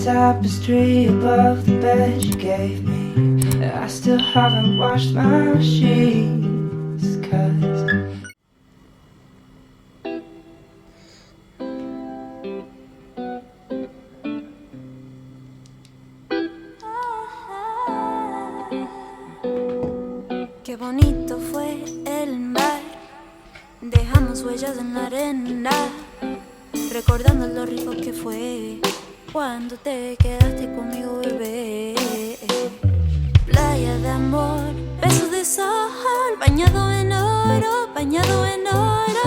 tapestry above the bed you gave me. I still haven't washed my sheets, 'cause qué bonito fue el mar, dejamos huellas en la arena, recordando lo rico que fue cuando te quedaste conmigo, bebé. Playa de amor, besos de sol, bañado en oro, bañado en oro.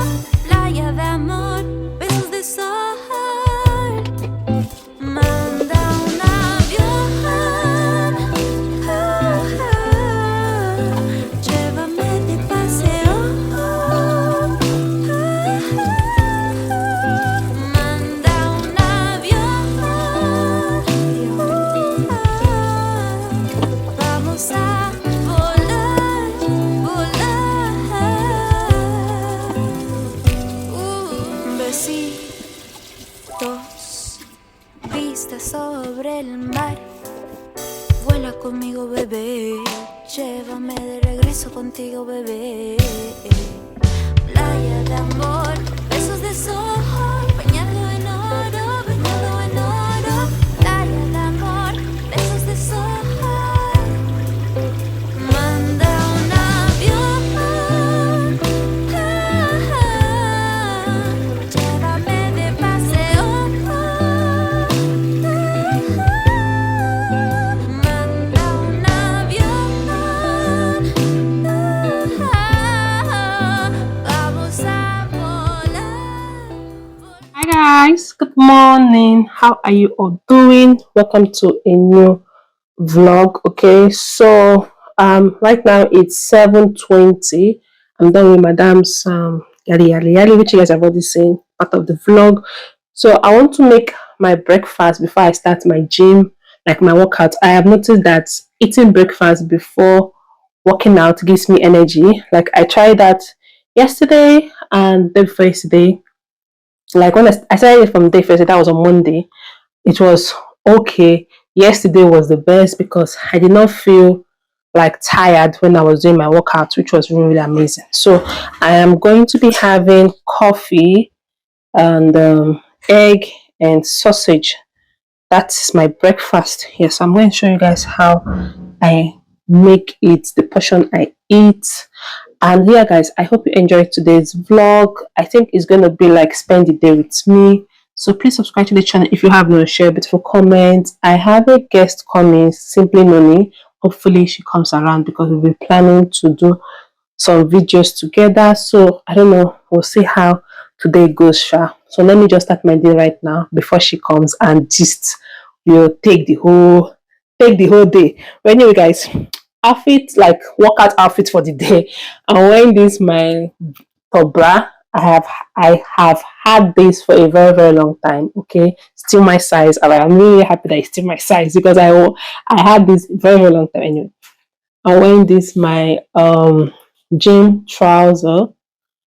Playa de amor, besos de sol. Manda un avión, llévame de paseo. Manda un avión, vamos a volar, volar. Besitos, vista sobre el mar. Vuela conmigo, bebé. Llévame de regreso contigo, bebé. Playa de amor, besos de sol, bañado en oro, bañado en oro. Playa de amor, besos de sol. Manda un avión, llévame de paseo. Manda un avión, vamos a volar. Hi guys, good morning. How are you all doing? Welcome to a new vlog. Okay, so right now it's 7:20. I'm done with Madam's yali, which you guys have already seen part of the vlog. So I want to make my breakfast before I start my gym, like my workout. I have noticed that eating breakfast before working out gives me energy. Like I tried that yesterday and the day before yesterday. Like when I started it from day first, that was on Monday. It was okay. Yesterday was the best because I did not feel like tired when I was doing my workout, which was really amazing. So I am going to be having coffee and egg and sausage. That's my breakfast. Yes, I'm going to show you guys how I make it, the portion I eat. And yeah guys, I hope you enjoyed today's vlog. I think it's going to be like spend the day with me. So please subscribe to the channel if you have not. Share a beautiful comment. I have a guest coming, Simply Noni. Hopefully she comes around because we'll be planning to do some videos together. So I don't know, we'll see how today goes, sha. So let me just start my day right now before she comes, and just will take the whole day. But anyway guys, outfit, like workout outfit for the day. I'm wearing this my top bra. I have had this for a very long time. Okay, still my size, and I'm really happy that it's still my size because I had this very long time. Anyway, I'm wearing this my gym trouser.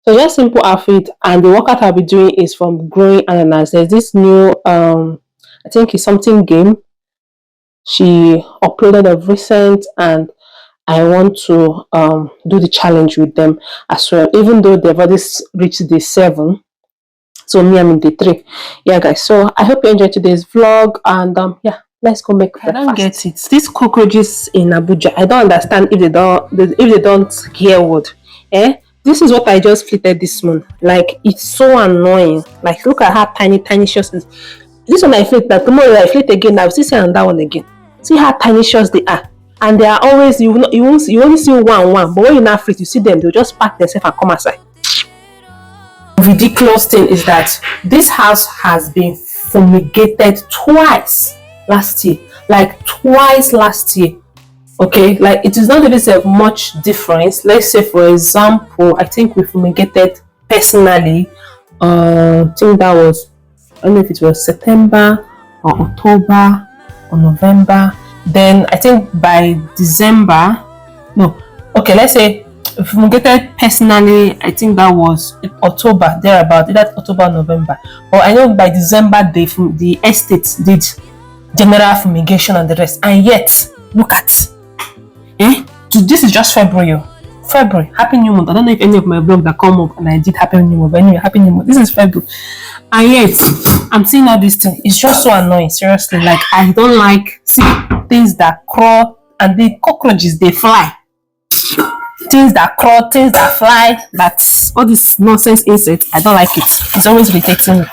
So just simple outfit, and the workout I'll be doing is from Growing Ananas. There's this new I think it's something game she uploaded of recent, and I want to do the challenge with them as well, even though they've already reached day 7. So me, I'm in day 3. Yeah guys, so I hope you enjoyed today's vlog, and yeah, let's go make breakfast. I don't get it, these cockroaches in Abuja. I don't understand if they don't hear word. This is what I just fitted this morning. Like, it's so annoying. Like, look at how tiny shots is. This one I flit, that tomorrow I flit again, I'll see and that one again. See how tiny shots they are. And they are always, you only see one, but when you now flit, you see them, they'll just pack themselves and come outside. The ridiculous thing is that this house has been fumigated twice last year. Like twice last year. Okay, like it is not really much difference. Let's say for example, I think we fumigated personally. I think that was, I don't know if it was September or October or November. Then I think by December, no, okay, let's say if we get it personally, I think that was October, thereabout, either October or November. Or I know by December the estate did general fumigation and the rest. And yet, look at, this is just February. February, Happy New Month. I don't know if any of my vlogs that come up and I did Happy New Month, but anyway, Happy New Month. This is February. And yet, I'm seeing all these things. It's just so annoying, seriously. Like, I don't like seeing things that crawl and the cockroaches, they fly. Things that crawl, things that fly, that's all this nonsense insects. I don't like it. It's always irritating me.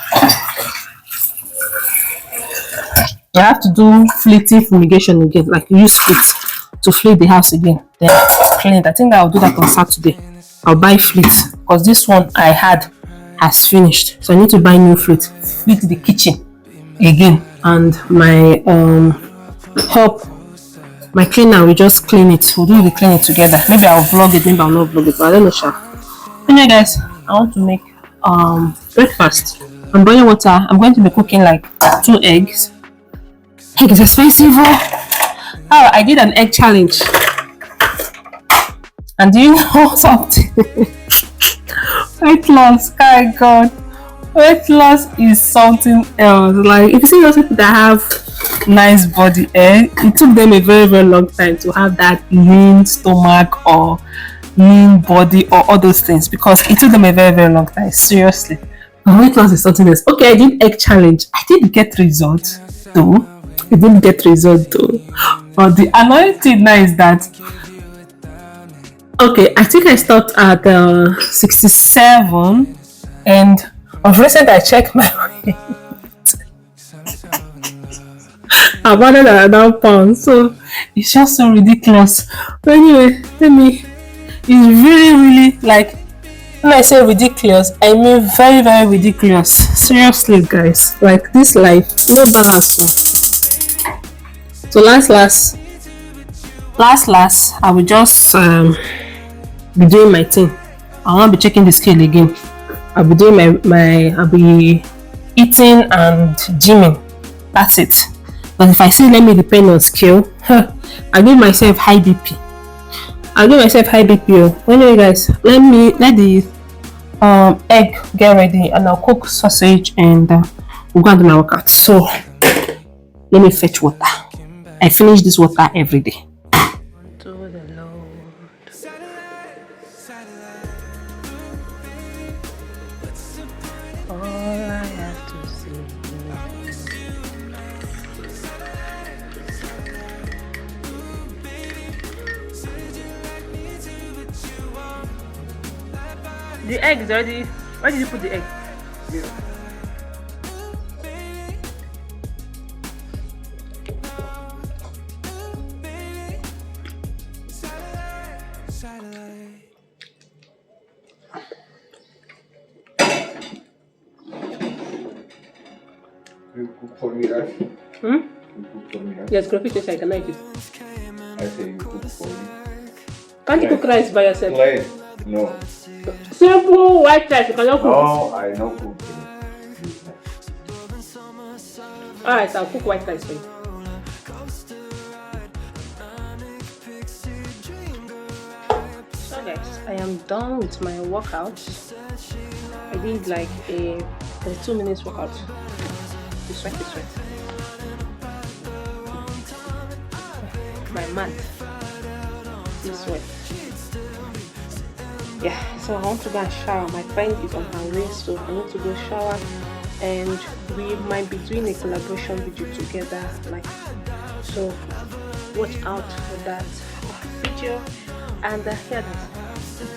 I have to do fleeting fumigation again, like use fleet to fleet the house again. Then clean it. I think I'll do that on Saturday. I'll buy fleet because this one I had has finished. So I need to buy new fleet. Fleet the kitchen again. And my my cleaner, we just clean it. We'll do the cleaning together. Maybe I'll vlog it, maybe I'll not vlog it, but I don't know, sure. Anyway guys, I want to make breakfast. I'm boiling water. I'm going to be cooking like 2 eggs. Egg is expensive. Oh, I did an egg challenge. And do you know something? Weight loss, my God. Weight loss is something else. Like, if you see those people that have nice body, it took them a very, very long time to have that lean stomach or lean body or all those things, because it took them a very, very long time. Seriously. Weight loss is something else. Okay, I did egg challenge. I did get results though. It didn't get result though. But the annoying thing now is that, okay, I think I stopped at 67, and of recent I checked my weight. I've added another pound, so it's just so ridiculous. But anyway, it's really, really, like, when I say ridiculous, I mean very, very ridiculous. Seriously, guys, like, this life, no balance. So last, I will just be doing my thing. I won't be checking the scale again. I'll be doing I'll be eating and gymming. That's it. But if I say let me depend on scale, I'll give myself high BP. Anyway guys, let the egg get ready, and I'll cook sausage, and we'll go and do my workout. So let me fetch water. I finish this water every day. To the Lord. All I have to say. The egg is already. Where did you put the egg? Yeah. You cook for me, right? You cook for me, right? Yes, crayfish, yes, I can make it. I say you cook for me. Can't you cook rice by yourself? Plain? No. Simple white rice, you cannot cook. No, I don't cook. Alright, I'll cook white rice for you. So guys, I am done with my workout. I did like a 32 minutes workout. You sweat. My mat is sweat. Yeah, so I want to go and shower. My friend is on her way, so I need to go shower, and we might be doing a collaboration video together, like, so watch out for that video. And here it is.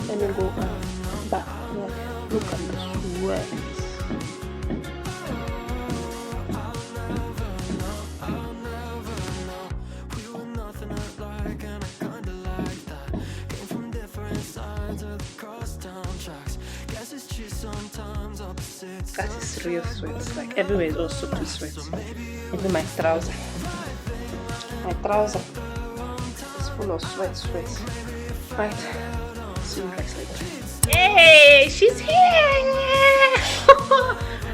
Let me go back. Look at the sweat. That is real sweat. Like, everywhere is all soaked with sweat. Even my trouser. My trouser is full of sweat. Right. See you guys later. Hey, she's here!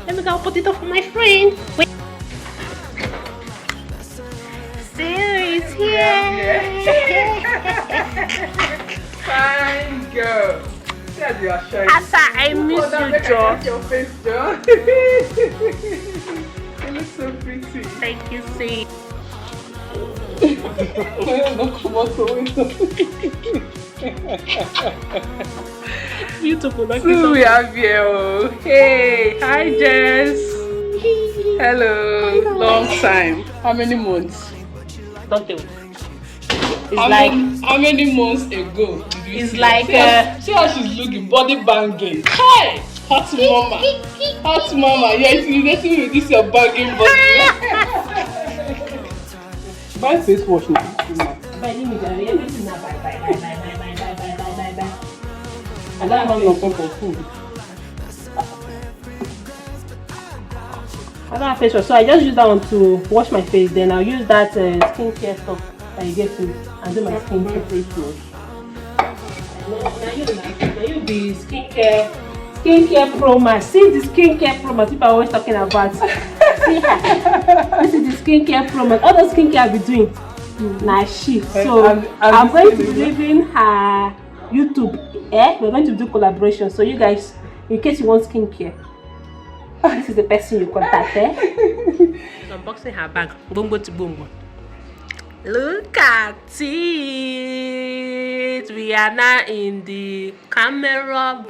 Let me go put it up for my friend. Wait. Sarah's here! Fine girl. Asa, I miss you, Joe. Your face, Joe. You look so pretty. Thank you, see. Beautiful. So we have here. Oh. Hey, hi Jess. Hello. Long time. How many months? Don't do. It's How many months ago did we it's see like her? See how she's looking, body banging. Hey, hot mama, hot mama. Yeah, it's relating with this your banging body. Buy face wash now. everything now. Bye. I don't have no time for food. I don't have face wash, so I just use that one to wash my face. Then I'll use that skincare stuff that you get to and do my skincare face wash. Now you be skincare promo. See the skincare promo people are always talking about. See her. This is the skincare promo. All the skincare I'll be doing. Nah, she. So I'm going to be leaving her YouTube. We're going to do collaboration. So you guys, in case you want skincare, this is the person you contact. Unboxing her bag. Bongo to bongo. Look at it. We are now in the camera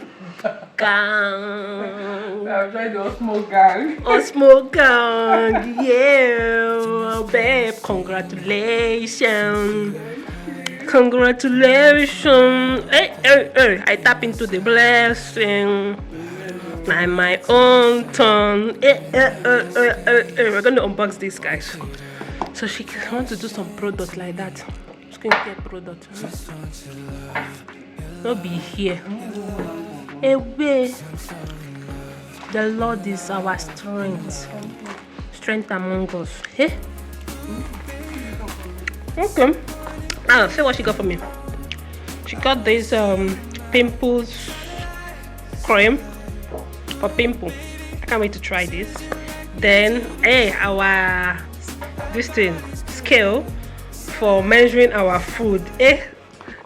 gang. I'm trying the Osmo gang. Osmo gang. Yeah, babe. Congratulations. Congratulations. Hey. I tap into the blessing. Now my own turn. We're going to unbox this, guys. So she wants to do some product like that. Skincare product. Not be here. Away. The Lord is our strength. Strength among us. Hey? Okay. See what she got for me. She got this pimples cream for pimple. I can't wait to try this. Then our this thing scale for measuring our food.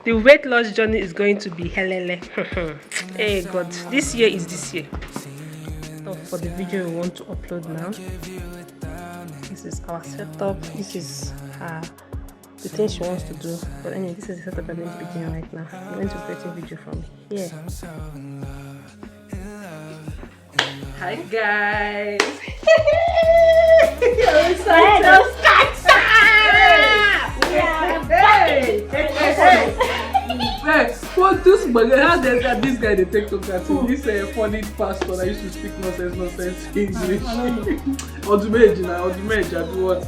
The weight loss journey is going to be helele. Hey God, this year is this year. So for the video we want to upload now, this is our setup. This is the thing she wants to do. But anyway, this is the setup I'm going to be doing right now. I'm going to create a video from here. Hi guys. I'm excited. Hey, what this but how this guy they take to cartoon? This funny pastor that used to speak nonsense English. Odumeji now, Odumeji, I do what?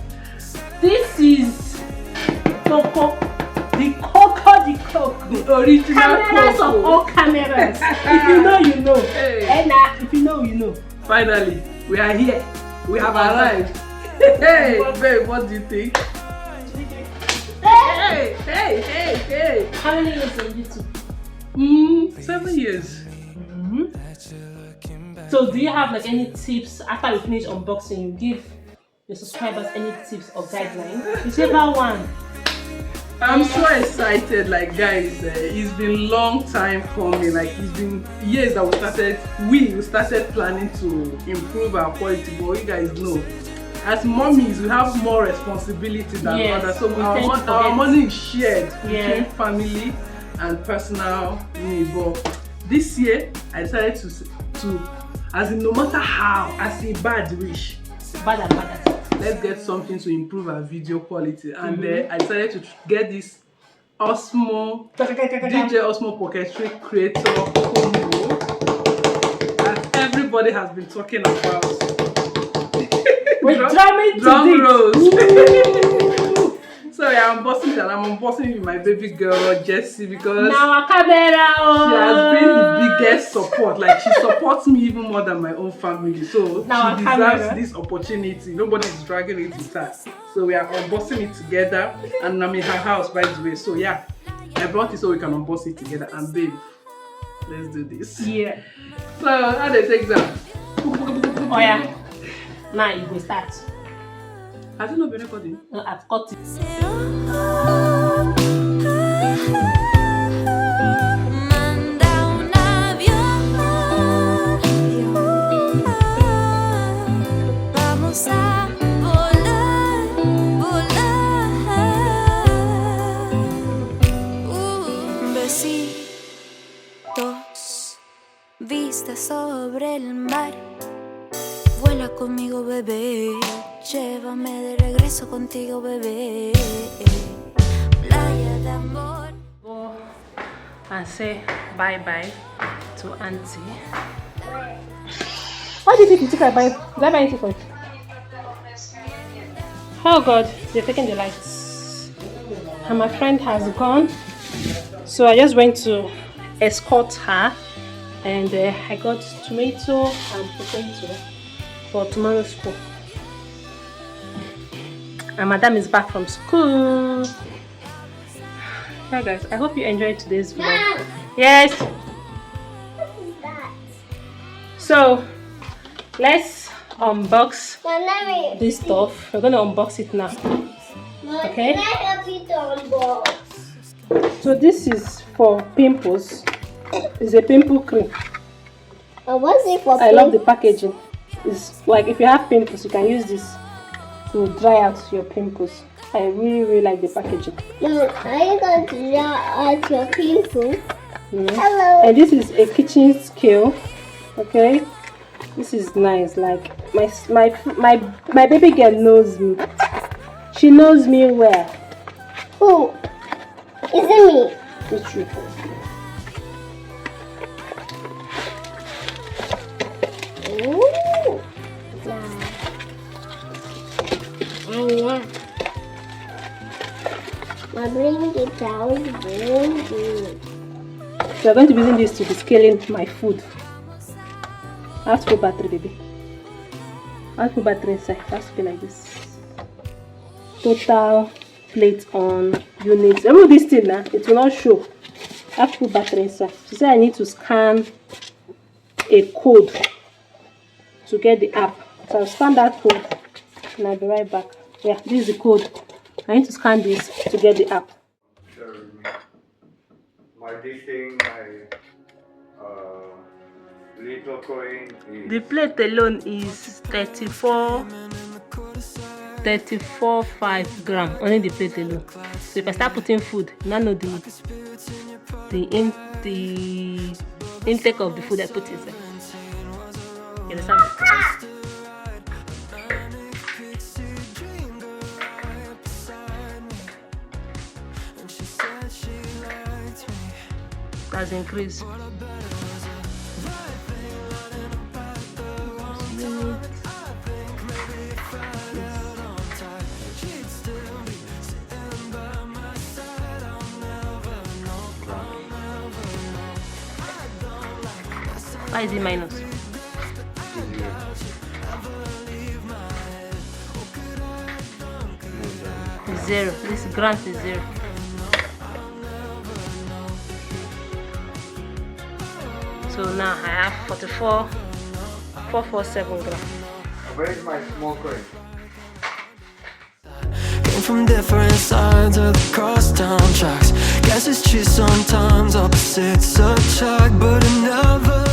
This is Coco. The Coco. The original cameras Coco. of all cameras. If you know, you know. Hey. And if you know, you know. Finally, we are here. We have arrived. Hey, babe, what do you think? Hey. How many years on YouTube? 7 years. So do you have like any tips after we finish unboxing? You give your subscribers any tips or guidelines? Whichever one. I'm so excited, like guys, it's been long time coming, like it's been years that we started planning to improve our quality, but you guys know, as mommies, we have more responsibility than others, so our money is shared between family and personal need. But this year, I decided to as in no matter how, as a bad wish, let's get something to improve our video quality. And I decided to get this Osmo DJI Osmo Pocket creator combo that everybody has been talking about. Drum rolls. So I'm unboxing it, and I'm unboxing it with my baby girl Jessie, because now camera, she has been the biggest support. Like she supports me even more than my own family. So now she deserves this opportunity. Nobody is dragging it with her. So we are unboxing it together, and I'm in her house, by the way. So yeah, I brought it so we can unbox it together. And babe, let's do this. Yeah. So how they take that? Oh yeah. Now you go start. Has it not been recording? No, I've cut it. Manda un avión. Vamos a Dos, vista sobre el mar. Vuela conmigo, bebé. Llévame de regreso contigo, bebé. Playa de amor. Go and say bye bye to Auntie. Why did you think I buy? Did I buy anything for you? Oh God, they're taking the lights. And my friend has gone. So I just went to escort her. And I got tomato and potato for tomorrow's school. And Madam is back from school. Yeah guys, I hope you enjoyed today's vlog. Yes. What is that? So let's unbox Mommy, this stuff. We're gonna unbox it now. Okay. Can I help you to unbox? So this is for pimples. It's a pimple cream. What's it for? I love the packaging. It's like if you have pimples, you can use this to dry out your pimples. I really like the packaging. No, are you going to draw out your pimples? Mm. Hello. And this is a kitchen scale. Okay, this is nice. Like my baby girl knows me. She knows me well. Who? Is it me? It's you. Ooh. Wow. My brain gets out very good. So I'm going to be using this to be scaling my food. I have to put battery, baby. I have to put battery inside. It has to be like this. Total plate on units. Remember this thing now? It will not show. I have to put battery inside. She said I need to scan a code to get the app. So I'll scan that code and I'll be right back. Yeah, this is the code. I need to scan this to get the app. My listing, my little coin is The plate alone is 34.5 gram. Only the plate alone. So if I start putting food, you now know the intake of the food I put inside. You understand? Has increased. Why is it minus? It's zero. This grant is zero. So now I have 447 grams. where is my small coin? Came from different sides of the crosstown tracks. Guess it's true sometimes opposites attract, but it never